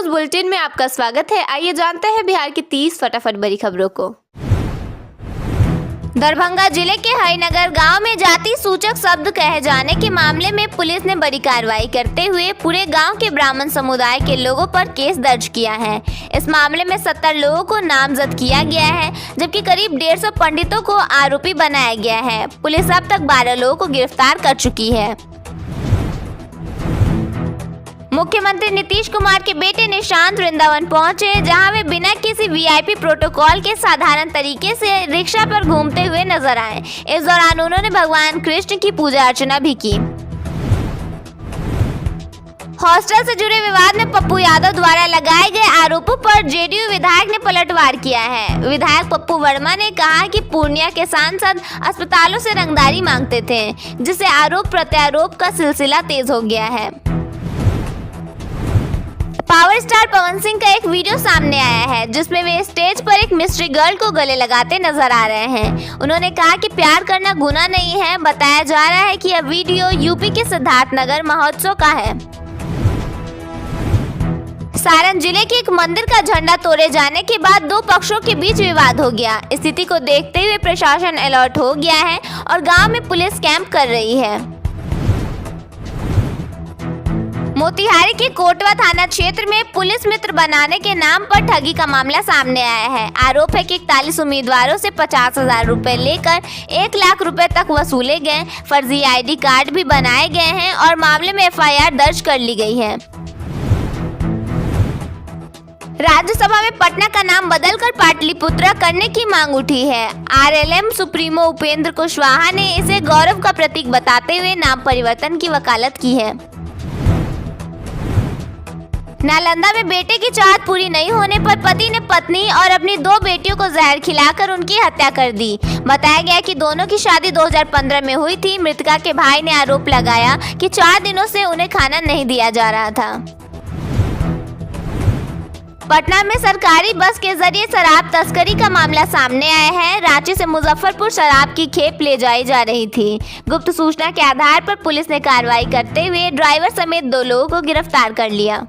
News bulletin में आपका स्वागत है। आइए जानते हैं बिहार की 30 फटाफट बड़ी खबरों को। दरभंगा जिले के हरिनगर गांव में जाति सूचक शब्द कहे जाने के मामले में पुलिस ने बड़ी कार्रवाई करते हुए पूरे गांव के ब्राह्मण समुदाय के लोगों पर केस दर्ज किया है। इस मामले में 70 लोगों को नामजद किया गया है, जबकि करीब 150 पंडितों को आरोपी बनाया गया है। पुलिस अब तक 12 लोगों को गिरफ्तार कर चुकी है। मुख्यमंत्री नीतीश कुमार के बेटे निशांत वृंदावन पहुंचे, जहां वे बिना किसी वीआईपी प्रोटोकॉल के साधारण तरीके से रिक्शा पर घूमते हुए नजर आए। इस दौरान उन्होंने भगवान कृष्ण की पूजा अर्चना भी की। हॉस्टल से जुड़े विवाद में पप्पू यादव द्वारा लगाए गए आरोपों पर जेडीयू विधायक ने पलटवार किया है। विधायक पप्पू वर्मा ने कहा कि पूर्णिया के सांसद अस्पतालों से रंगदारी मांगते थे, जिससे आरोप प्रत्यारोप का सिलसिला तेज हो गया है। पावर स्टार पवन सिंह का एक वीडियो सामने आया है, जिसमें वे स्टेज पर एक मिस्ट्री गर्ल को गले लगाते नजर आ रहे हैं। उन्होंने कहा कि प्यार करना गुनाह नहीं है। बताया जा रहा है कि यह वीडियो यूपी के सिद्धार्थनगर महोत्सव का है। सारण जिले के एक मंदिर का झंडा तोड़े जाने के बाद दो पक्षों के बीच विवाद हो गया। स्थिति को देखते हुए प्रशासन अलर्ट हो गया है और गांव में पुलिस कैंप कर रही है। मोतिहारी के कोटवा थाना क्षेत्र में पुलिस मित्र बनाने के नाम पर ठगी का मामला सामने आया है। आरोप है कि 41 उम्मीदवारों से 50,000 रुपए लेकर 1 लाख रुपए तक वसूले गए। फर्जी आईडी कार्ड भी बनाए गए हैं और मामले में एफआईआर दर्ज कर ली गई है। राज्यसभा में पटना का नाम बदलकर पाटलिपुत्रा करने की मांग उठी है। आरएलएम सुप्रीमो उपेंद्र कुशवाहा ने इसे गौरव का प्रतीक बताते हुए नाम परिवर्तन की वकालत की है। नालंदा में बेटे की चाहत पूरी नहीं होने पर पति ने पत्नी और अपनी 2 बेटियों को जहर खिलाकर उनकी हत्या कर दी। बताया गया कि दोनों की शादी 2015 में हुई थी। मृतका के भाई ने आरोप लगाया कि 4 दिनों से उन्हें खाना नहीं दिया जा रहा था। पटना में सरकारी बस के जरिए शराब तस्करी का मामला सामने आया है। रांची से मुजफ्फरपुर शराब की खेप ले जाई जा रही थी। गुप्त सूचना के आधार पर पुलिस ने कार्रवाई करते हुए ड्राइवर समेत 2 लोगों को गिरफ्तार कर लिया।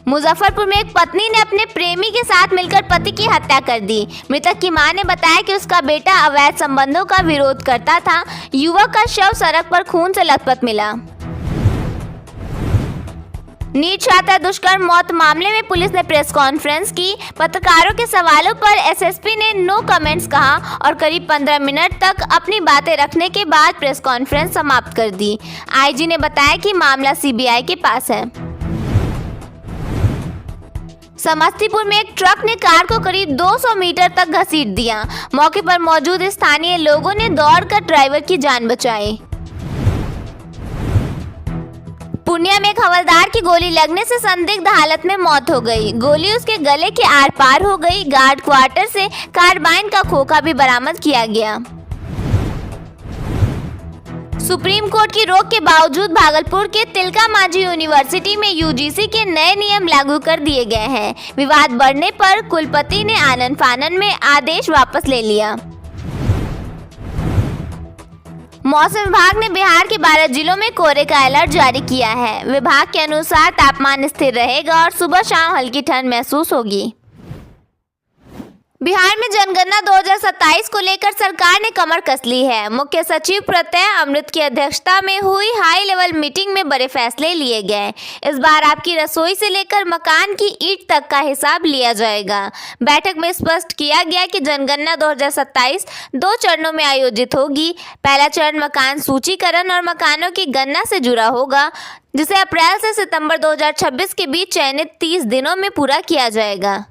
मुजफ्फरपुर में एक पत्नी ने अपने प्रेमी के साथ मिलकर पति की हत्या कर दी। मृतक की मां ने बताया कि उसका बेटा अवैध संबंधों का विरोध करता था। युवक का शव सड़क पर खून से लथपथ मिला। नीट छात्रा दुष्कर्म मौत मामले में पुलिस ने प्रेस कॉन्फ्रेंस की। पत्रकारों के सवालों पर एसएसपी ने नो कमेंट्स कहा और करीब 15 मिनट तक अपनी बातें रखने के बाद प्रेस कॉन्फ्रेंस समाप्त कर दी। आईजी ने बताया कि मामला सीबीआई के पास है। समस्तीपुर में एक ट्रक ने कार को करीब 200 मीटर तक घसीट दिया। मौके पर मौजूद स्थानीय लोगों ने दौड़कर ड्राइवर की जान बचाई। पूर्णिया में एक हवलदार की गोली लगने से संदिग्ध हालत में मौत हो गई। गोली उसके गले के आर पार हो गई। गार्ड क्वार्टर से कार्बाइन का खोखा भी बरामद किया गया। सुप्रीम कोर्ट की रोक के बावजूद भागलपुर के तिलका मांझी यूनिवर्सिटी में यूजीसी के नए नियम लागू कर दिए गए हैं। विवाद बढ़ने पर कुलपति ने आनन फानन में आदेश वापस ले लिया। मौसम विभाग ने बिहार के 12 जिलों में कोहरे का अलर्ट जारी किया है। विभाग के अनुसार तापमान स्थिर रहेगा और सुबह शाम हल्की ठंड महसूस होगी। बिहार में जनगणना 2027 को लेकर सरकार ने कमर कस ली है। मुख्य सचिव प्रत्यय अमृत की अध्यक्षता में हुई हाई लेवल मीटिंग में बड़े फैसले लिए गए। इस बार आपकी रसोई से लेकर मकान की ईंट तक का हिसाब लिया जाएगा। बैठक में स्पष्ट किया गया कि जनगणना 2027 2 चरणों में आयोजित होगी। पहला चरण मकान सूचीकरण और मकानों की गणना से जुड़ा होगा, जिसे अप्रैल से सितंबर 2026 के बीच चयनित 30 दिनों में पूरा किया जाएगा।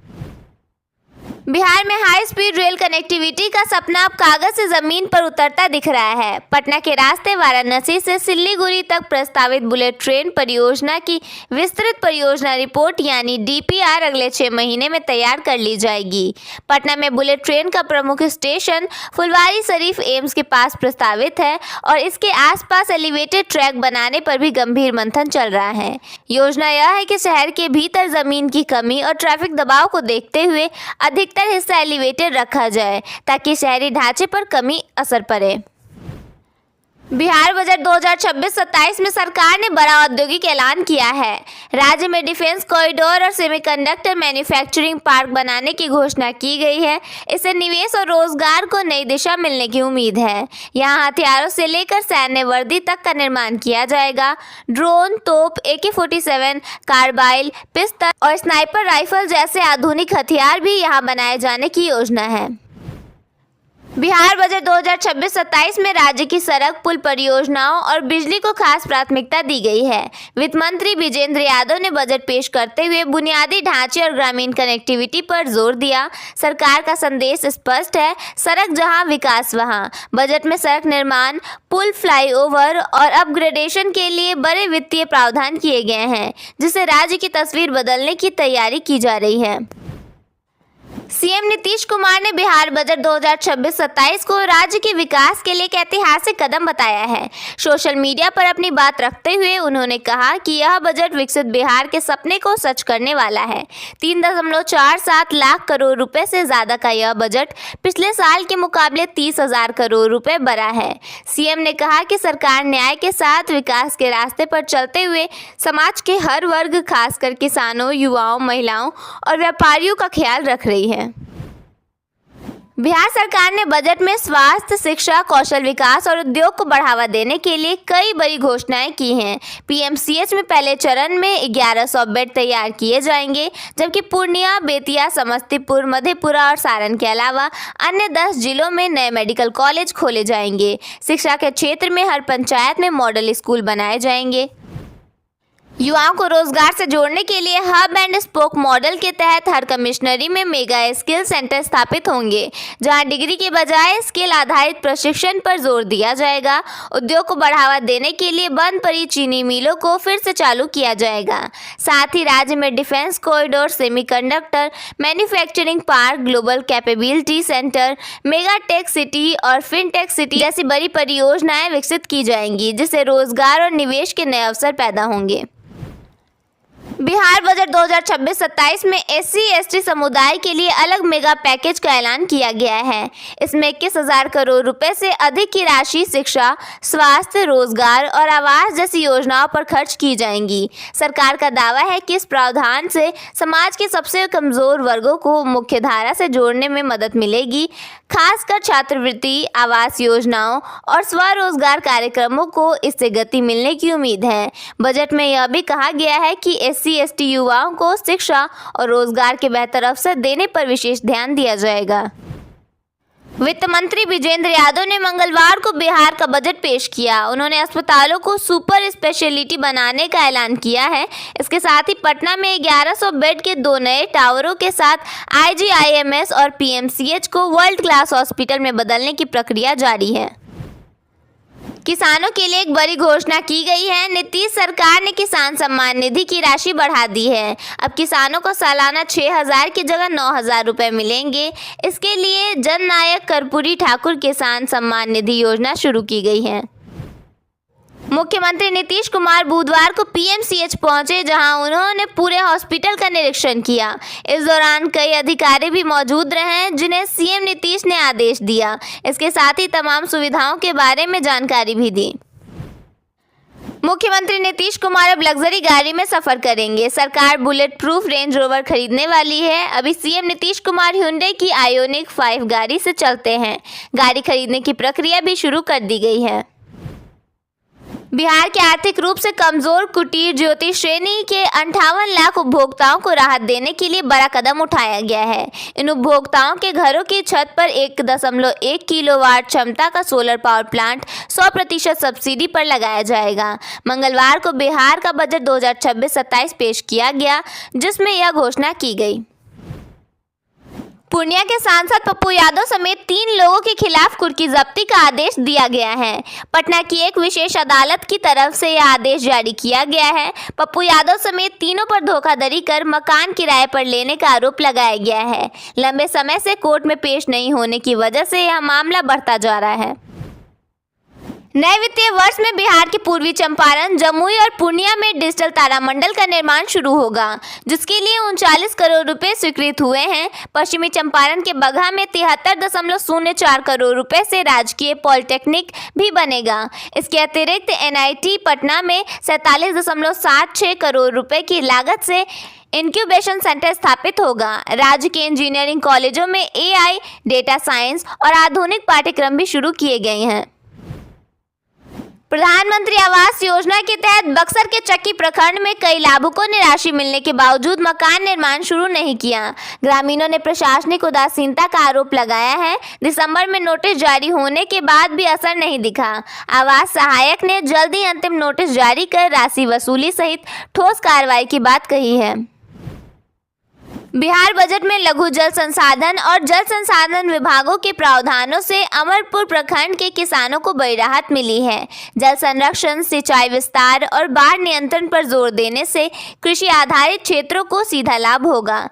बिहार में हाई स्पीड रेल कनेक्टिविटी का सपना अब कागज से जमीन पर उतरता दिख रहा है। पटना के रास्ते वाराणसी से सिल्लीगुड़ी तक प्रस्तावित बुलेट ट्रेन परियोजना की विस्तृत परियोजना रिपोर्ट यानी डीपीआर अगले 6 महीने में तैयार कर ली जाएगी। पटना में बुलेट ट्रेन का प्रमुख स्टेशन फुलवारी शरीफ एम्स के पास प्रस्तावित है और इसके आसपास एलिवेटेड ट्रैक बनाने पर भी गंभीर मंथन चल रहा है। योजना यह है कि शहर के भीतर जमीन की कमी और ट्रैफिक दबाव को देखते हुए अधिकतर हिस्सा एलिवेटेड रखा जाए ताकि शहरी ढांचे पर कमी असर पड़े। बिहार बजट 2026-27 में सरकार ने बड़ा औद्योगिक ऐलान किया है। राज्य में डिफेंस कॉरिडोर और सेमीकंडक्टर मैन्युफैक्चरिंग पार्क बनाने की घोषणा की गई है। इससे निवेश और रोजगार को नई दिशा मिलने की उम्मीद है। यहाँ हथियारों से लेकर सैन्य वर्दी तक का निर्माण किया जाएगा। ड्रोन, तोप, AK-47, कार्बाइल, पिस्तल और स्नाइपर राइफल जैसे आधुनिक हथियार भी यहाँ बनाए जाने की योजना है। बिहार बजट 2026-27 में राज्य की सड़क, पुल परियोजनाओं और बिजली को खास प्राथमिकता दी गई है। वित्त मंत्री विजेंद्र यादव ने बजट पेश करते हुए बुनियादी ढांचे और ग्रामीण कनेक्टिविटी पर जोर दिया। सरकार का संदेश स्पष्ट है, सड़क जहां, विकास वहां। बजट में सड़क निर्माण, पुल, फ्लाईओवर और अपग्रेडेशन के लिए बड़े वित्तीय प्रावधान किए गए हैं, जिससे राज्य की तस्वीर बदलने की तैयारी की जा रही है। सीएम नीतीश कुमार ने बिहार बजट 2026-27 को राज्य के विकास के लिए एक ऐतिहासिक कदम बताया है। सोशल मीडिया पर अपनी बात रखते हुए उन्होंने कहा कि यह बजट विकसित बिहार के सपने को सच करने वाला है। 3.47 लाख करोड़ रुपए से ज्यादा का यह बजट पिछले साल के मुकाबले 30,000 करोड़ रुपए बढ़ा है। सीएम ने कहा कि सरकार न्याय के साथ विकास के रास्ते पर चलते हुए समाज के हर वर्ग, खासकर किसानों, युवाओं, महिलाओं और व्यापारियों का ख्याल रख रही है। बिहार सरकार ने बजट में स्वास्थ्य, शिक्षा, कौशल विकास और उद्योग को बढ़ावा देने के लिए कई बड़ी घोषणाएं की हैं। PMCH में पहले चरण में 1100 बेड तैयार किए जाएंगे, जबकि पूर्णिया, बेतिया, समस्तीपुर, मधेपुरा और सारण के अलावा अन्य 10 जिलों में नए मेडिकल कॉलेज खोले जाएंगे। शिक्षा के क्षेत्र में हर पंचायत में मॉडल स्कूल बनाए जाएंगे। युवाओं को रोजगार से जोड़ने के लिए हब एंड स्पोक मॉडल के तहत हर कमिश्नरी में मेगा स्किल सेंटर स्थापित होंगे, जहां डिग्री के बजाय स्किल आधारित प्रशिक्षण पर जोर दिया जाएगा। उद्योग को बढ़ावा देने के लिए बंद पड़ी चीनी मिलों को फिर से चालू किया जाएगा। साथ ही राज्य में defence corridor, semiconductor manufacturing park, global capability centre, mega tech city और फिनटेक सिटी जैसी बड़ी परियोजनाएं विकसित की जाएंगी, जिससे रोजगार और निवेश के नए अवसर पैदा होंगे। बिहार बजट 2026-27 में SC/ST समुदाय के लिए अलग मेगा पैकेज का ऐलान किया गया है। इसमें 21,000 करोड़ रुपए से अधिक की राशि शिक्षा, स्वास्थ्य, रोजगार और आवास जैसी योजनाओं पर खर्च की जाएंगी। सरकार का दावा है कि इस प्रावधान से समाज के सबसे कमजोर वर्गों को मुख्यधारा से जोड़ने में मदद मिलेगी। खासकर छात्रवृत्ति, आवास योजनाओं और स्वरोजगार कार्यक्रमों को इससे गति मिलने की उम्मीद है। बजट में यह भी कहा गया है कि SC/ST युवाओं को शिक्षा और रोजगार के बेहतर अवसर देने पर विशेष ध्यान दिया जाएगा। वित्त मंत्री विजेंद्र यादव ने मंगलवार को बिहार का बजट पेश किया। उन्होंने अस्पतालों को सुपर स्पेशलिटी बनाने का ऐलान किया है। इसके साथ ही पटना में 1100 बेड के 2 नए टावरों के साथ IGIMS और PMCH को वर्ल्ड क्लास हॉस्पिटल में बदलने की प्रक्रिया जारी है। किसानों के लिए एक बड़ी घोषणा की गई है। नीतीश सरकार ने किसान सम्मान निधि की राशि बढ़ा दी है। अब किसानों को सालाना 6,000 की जगह 9,000 रुपए मिलेंगे। इसके लिए जननायक कर्पूरी ठाकुर किसान सम्मान निधि योजना शुरू की गई है। मुख्यमंत्री नीतीश कुमार बुधवार को PMCH पहुंचे, जहां उन्होंने पूरे हॉस्पिटल का निरीक्षण किया। इस दौरान कई अधिकारी भी मौजूद रहे, जिन्हें CM नीतीश ने आदेश दिया। इसके साथ ही तमाम सुविधाओं के बारे में जानकारी भी दी। मुख्यमंत्री नीतीश कुमार अब लग्जरी गाड़ी में सफर करेंगे। सरकार बुलेट प्रूफ रेंज रोवर खरीदने वाली है। अभी CM नीतीश कुमार Hyundai की आयोनिक 5 गाड़ी से चलते हैं। गाड़ी खरीदने की प्रक्रिया भी शुरू कर दी गई है। बिहार के आर्थिक रूप से कमजोर कुटीर ज्योति श्रेणी के 58 लाख उपभोक्ताओं को राहत देने के लिए बड़ा कदम उठाया गया है। इन उपभोक्ताओं के घरों की छत पर 1.1 किलोवाट क्षमता का सोलर पावर प्लांट 100% सब्सिडी पर लगाया जाएगा। मंगलवार को बिहार का बजट 2026-27 पेश किया गया, जिसमें यह घोषणा की गई। पूर्णिया के सांसद पप्पू यादव समेत 3 लोगों के खिलाफ कुर्की जब्ती का आदेश दिया गया है। पटना की एक विशेष अदालत की तरफ से यह आदेश जारी किया गया है। पप्पू यादव समेत तीनों पर धोखाधड़ी कर मकान किराए पर लेने का आरोप लगाया गया है। लंबे समय से कोर्ट में पेश नहीं होने की वजह से यह मामला बढ़ता जा रहा है। नए वित्तीय वर्ष में बिहार के पूर्वी चंपारण, जमुई और पूर्णिया में डिजिटल तारामंडल का निर्माण शुरू होगा, जिसके लिए 39 करोड़ रुपए स्वीकृत हुए हैं। पश्चिमी चंपारण के बगहा में 73.04 करोड़ रुपए से राजकीय पॉलिटेक्निक भी बनेगा। इसके अतिरिक्त NIT पटना में 47.76 करोड़ रुपए की लागत से इंक्यूबेशन सेंटर स्थापित होगा। राज्य के इंजीनियरिंग कॉलेजों में AI, डेटा साइंस और आधुनिक पाठ्यक्रम भी शुरू किए गए हैं। प्रधानमंत्री आवास योजना के तहत बक्सर के चक्की प्रखंड में कई लाभुकों ने राशि मिलने के बावजूद मकान निर्माण शुरू नहीं किया। ग्रामीणों ने प्रशासनिक उदासीनता का आरोप लगाया है। दिसंबर में नोटिस जारी होने के बाद भी असर नहीं दिखा। आवास सहायक ने जल्द ही अंतिम नोटिस जारी कर राशि वसूली सहित ठोस कार्रवाई की बात कही है। बिहार बजट में लघु जल संसाधन और जल संसाधन विभागों के प्रावधानों से अमरपुर प्रखंड के किसानों को बड़ी राहत मिली है। जल संरक्षण, सिंचाई विस्तार और बाढ़ नियंत्रण पर जोर देने से कृषि आधारित क्षेत्रों को सीधा लाभ होगा।